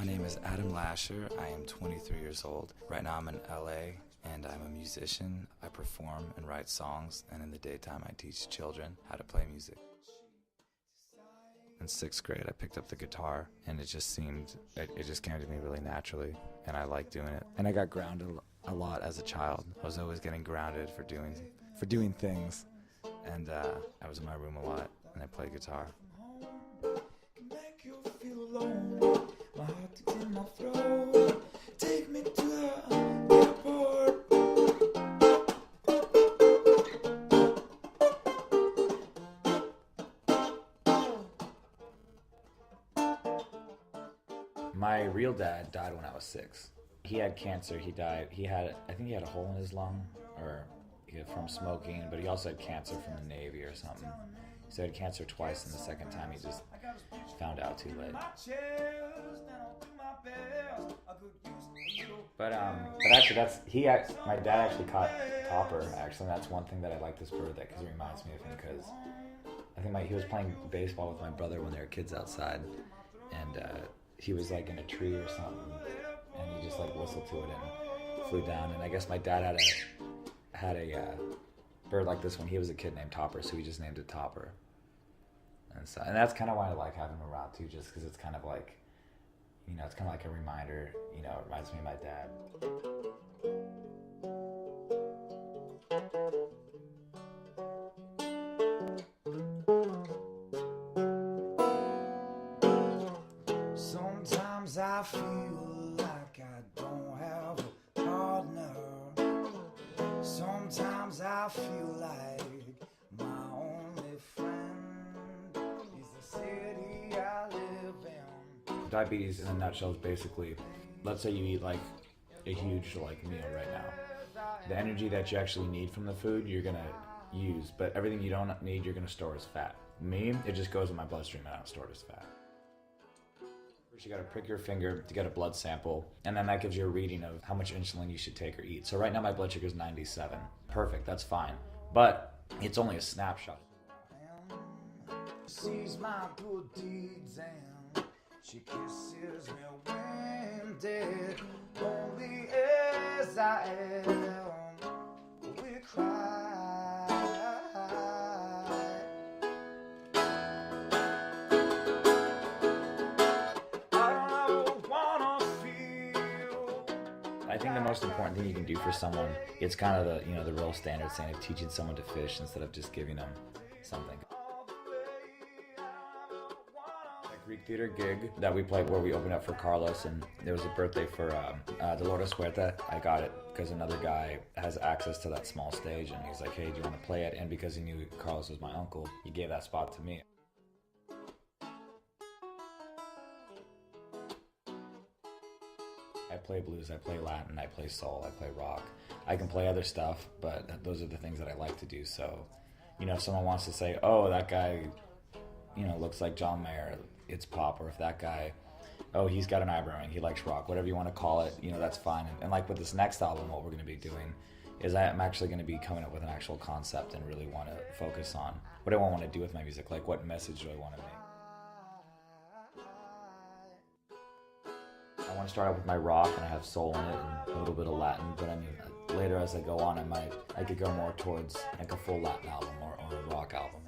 name is Adam Lasher. I am 23 years old. Right now I'm in LA and I'm a musician. I perform and write songs, and in the daytime I teach children how to play music. In 6th grade I picked up the guitar, and it just came to me really naturally, and I like doing it. And I got grounded a lot as a child. I was always getting grounded for doing things, and I was in my room a lot and I played guitar. My heart in my throat. Take me to the airport. My real dad died when I was 6. He had cancer. He died. I think he had a hole in his lung, from smoking, but he also had cancer from the Navy or something. So he had cancer twice, and the second time he just found out too late. But actually, my dad actually caught Topper. Actually, and that's one thing that I like this bird, because it reminds me of him. Because I think he was playing baseball with my brother when they were kids outside, and he was like in a tree or something, and he just like whistled to it and flew down. And I guess my dad had a bird like this when he was a kid named Topper, so he just named it Topper. And that's kind of why I like having him around too, just because it's kind of like, it's kind of like a reminder. It reminds me of my dad. Sometimes I feel like I don't have a partner. Sometimes I feel like my only friend is the city I live in. Diabetes in a nutshell is basically, let's say you eat like a huge meal right now. The energy that you actually need from the food you're gonna use, but everything you don't need you're gonna store as fat. Me, it just goes in my bloodstream and I don't store it as fat. First you gotta prick your finger to get a blood sample, and then that gives you a reading of how much insulin you should take or eat. So right now my blood sugar is 97. Perfect, that's fine. But it's only a snapshot. Sees my good deeds and she kisses me when dead. Only as I am, we cry. I think the most important thing you can do for someone, it's kind of the real standard saying of teaching someone to fish instead of just giving them something. A Greek theater gig that we played where we opened up for Carlos, and there was a birthday for Dolores Huerta. I got it because another guy has access to that small stage, and he's like, hey, do you want to play it? And because he knew Carlos was my uncle, he gave that spot to me. I play blues, I play Latin, I play soul, I play rock. I can play other stuff, but those are the things that I like to do. So, if someone wants to say, oh, that guy, looks like John Mayer, it's pop. Or if that guy, oh, he's got an eyebrow ring, he likes rock, whatever you want to call it, that's fine. And like with this next album, what we're going to be doing is I'm actually going to be coming up with an actual concept and really want to focus on what I want to do with my music, like what message do I want to make. I want to start out with my rock, and I have soul in it and a little bit of Latin, but later as I go on, I could go more towards like a full Latin album or a rock album.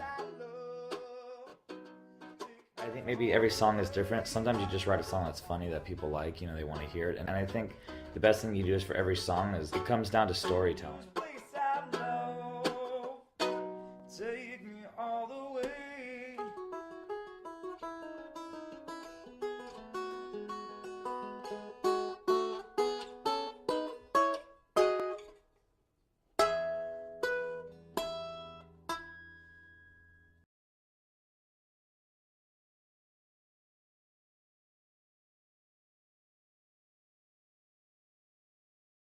I think maybe every song is different. Sometimes you just write a song that's funny that people like, they want to hear it. And I think the best thing you do is for every song is it comes down to storytelling. Take me all the way.